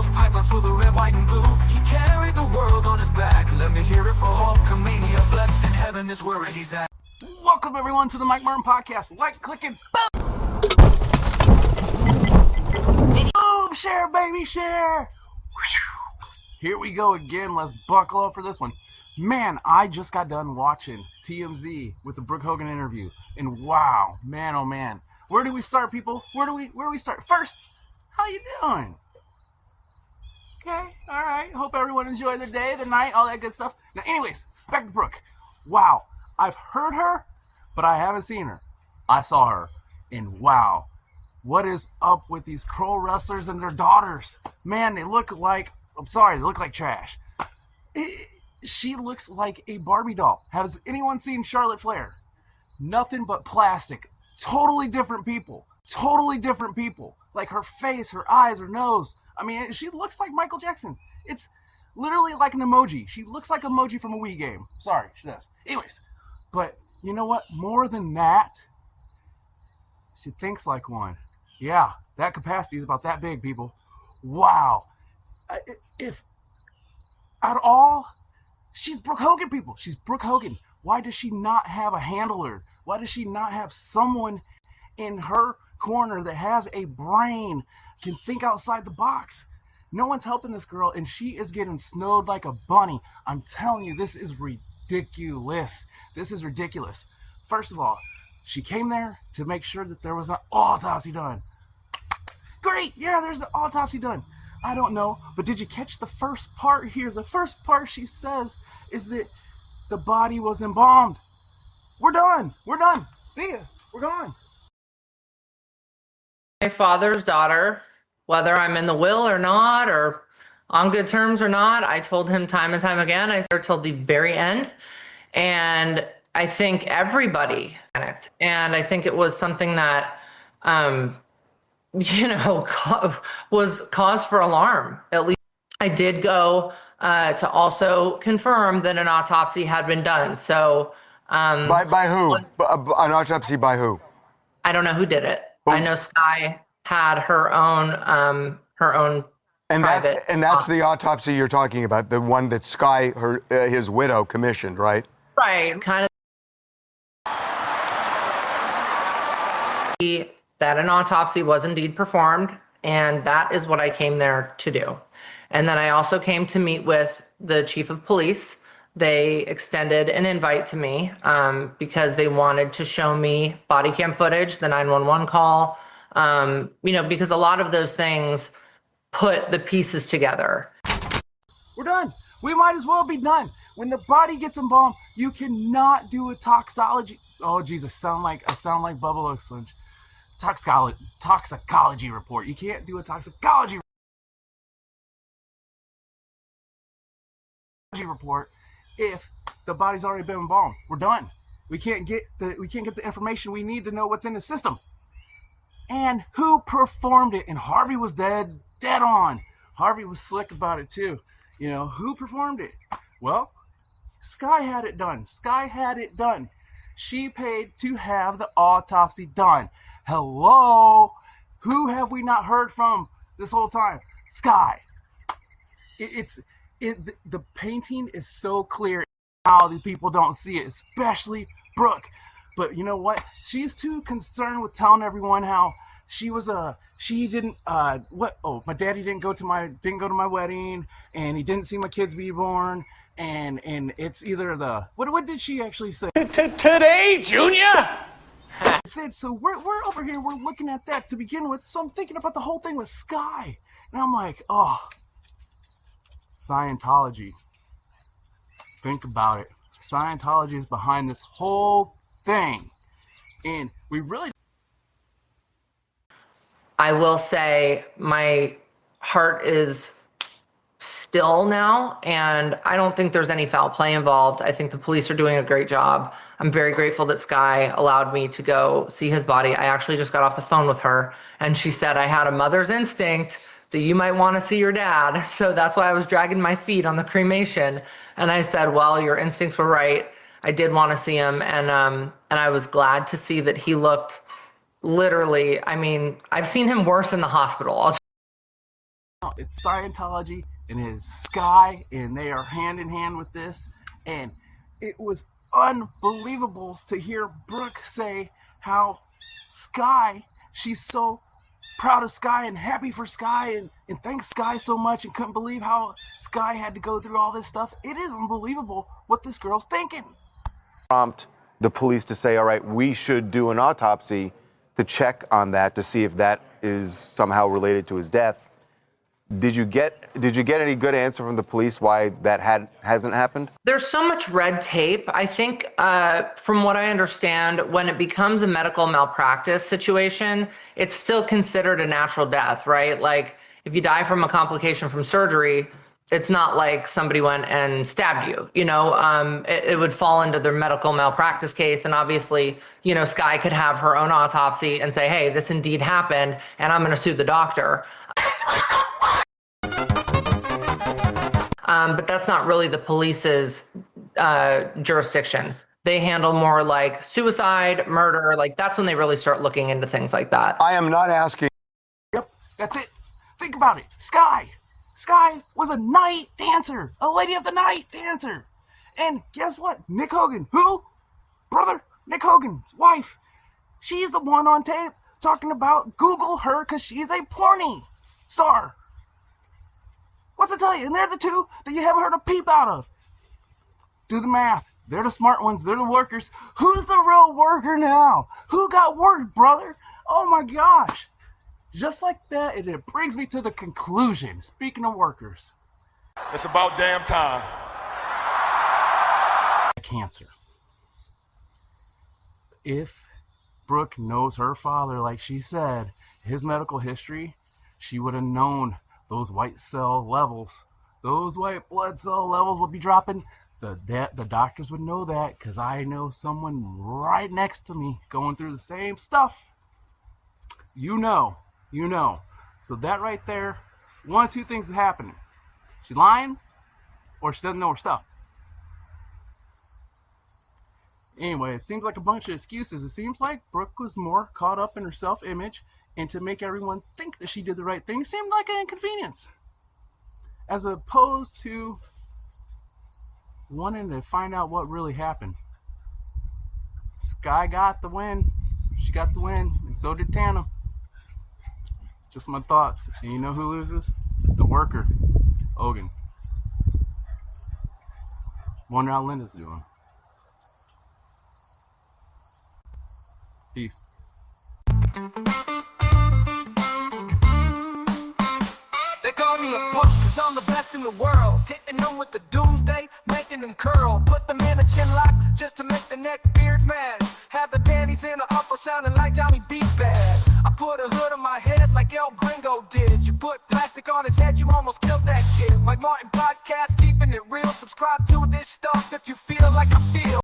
those pythons for the red, white, and blue. He carried the world on his back. Let me hear it for Hulkamania. Blessed in heaven is where he's at. Welcome everyone to the Mike Martin Podcast. Like, click, and boom! Share, baby, share! Here we go again. Let's buckle up for this one. Man, I just got done watching TMZ with the BROOKE Hogan interview. And wow, man, oh man. Where do we start, people? Where do we start? First, how you doing? Okay, alright. Hope everyone enjoyed the day, the night, all that good stuff. Now, anyways, back to Brooke. Wow, I've heard her, but I haven't seen her. I saw her, and wow, what is up with these pro wrestlers and their daughters? Man, they look like, I'm sorry, they look like trash. She looks like a Barbie doll. Has anyone seen Charlotte Flair? Nothing but plastic. Totally different people. Totally different people. Like her face, her eyes, her nose. I mean, she looks like Michael Jackson. It's literally like an emoji. She looks like an emoji from a Wii game. Sorry, she does. Anyways, but you know what? More than that, she thinks like one. Yeah, that capacity is about that big, people. Wow. If at all, she's Brooke Hogan, people. She's Brooke Hogan. Why does she not have a handler? Why does she not have someone in her corner that has a brain, can think outside the box? No one's helping this girl, and she is getting snowed like a bunny. I'm telling you, this is ridiculous. This is ridiculous. First of all, she came there to make sure that there was an autopsy done. Great, yeah, there's an autopsy done. I don't know, but did you catch the first part here? The first part she says is that the body was embalmed. We're done. We're done. See ya. We're gone. My father's daughter, whether I'm in the will or not, or on good terms or not, I told him time and time again, I said till the very end. And I think everybody panicked. And I think it was something that, was cause for alarm. At least I did go to also confirm that an autopsy had been done. So, by who? An autopsy by who? I don't know who did it. I know Sky had her own private. And that's the autopsy you're talking about, the one that Sky, his widow, commissioned, right? Right, kind of. That an autopsy was indeed performed, and that is what I came there to do. And then I also came to meet with the chief of police. They extended an invite to me because they wanted to show me body cam footage, the 911 call, because a lot of those things put the pieces together. We're done. We might as well be done. When the body gets embalmed, you cannot do a toxicology. Oh, Jesus, I sound like Bubba Sponge. Toxicology report. You can't do a toxicology report if the body's already been embalmed. We're done. We can't get the information we need to know what's in the system. And who performed it? And Harvey was dead on. Harvey was slick about it too. Who performed it? Well, Sky had it done. Sky had it done. She paid to have the autopsy done. Hello? Who have we not heard from this whole time? Sky. The painting is so clear how the people don't see it, especially Brooke. But you know what? She's too concerned with telling everyone how my daddy didn't go to my wedding, and he didn't see my kids be born, and it's either what did she actually say? Today, Junior? So we're over here, we're looking at that to begin with, so I'm thinking about the whole thing with Sky. And I'm like, oh, Scientology. Think about it. Scientology is behind this whole thing. And we really... I will say my heart is still now, and I don't think there's any foul play involved. I think the police are doing a great job. I'm very grateful that Sky allowed me to go see his body. I actually just got off the phone with her, and she said I had a mother's instinct that you might want to see your dad. So that's why I was dragging my feet on the cremation. And I said, well, your instincts were right. I did want to see him, and I was glad to see that he looked literally, I've seen him worse in the hospital. It's Scientology and it's Sky, and they are hand in hand with this. And it was unbelievable to hear Brooke say how Sky, she's so proud of Sky and happy for Sky and thanks Sky so much and couldn't believe how Sky had to go through all this stuff. It is unbelievable what this girl's thinking. Prompt the police to say, all right, we should do an autopsy to check on that to see if that is somehow related to his death. Did you get any good answer from the police why that hasn't happened? There's so much red tape. I think from what I understand, when it becomes a medical malpractice situation, it's still considered a natural death, right? Like if you die from a complication from surgery, it's not like somebody went and stabbed you, you know, it would fall into their medical malpractice case. And obviously, you know, Sky could have her own autopsy and say, hey, this indeed happened, and I'm going to sue the doctor. But that's not really the police's jurisdiction. They handle more like suicide, murder, like that's when they really start looking into things like that. I am not asking. Yep, that's it. Think about it. Sky was a night dancer, a lady of the night dancer. And guess what? Nick Hogan, who? Brother, Nick Hogan's wife. She's the one on tape talking about Google her because she's a porny star. What's it tell you? And they're the two that you haven't heard a peep out of. Do the math. They're the smart ones. They're the workers. Who's the real worker now? Who got work, brother? Oh my gosh. Just like that, it brings me to the conclusion. Speaking of workers. It's about damn time. Cancer. If Brooke knows her father, like she said, his medical history, she would have known those white cell levels, those white blood cell levels would be dropping. The doctors would know that because I know someone right next to me going through the same stuff. You know. So that right there, one of two things is happening. She's lying or she doesn't know her stuff. Anyway, it seems like a bunch of excuses. It seems like Brooke was more caught up in her self-image, and to make everyone think that she did the right thing seemed like an inconvenience, as opposed to wanting to find out what really happened. Sky got the win. She got the win, and so did Tana. Just my thoughts. And you know who loses? The worker, Hogan. Wonder how Linda's doing. Peace. They call me a punk, cause I'm the best in the world. Hitting them with the doomsday, making them curl. Put them in a chin lock, just to make the neck beards mad. Have the panties in the upper sounding like Johnny B. Bad. I put a hood on my head like El Gringo did. You put plastic on his head, you almost killed that kid. Mike Martin Podcast, keeping it real. Subscribe to this stuff if you feel like I feel.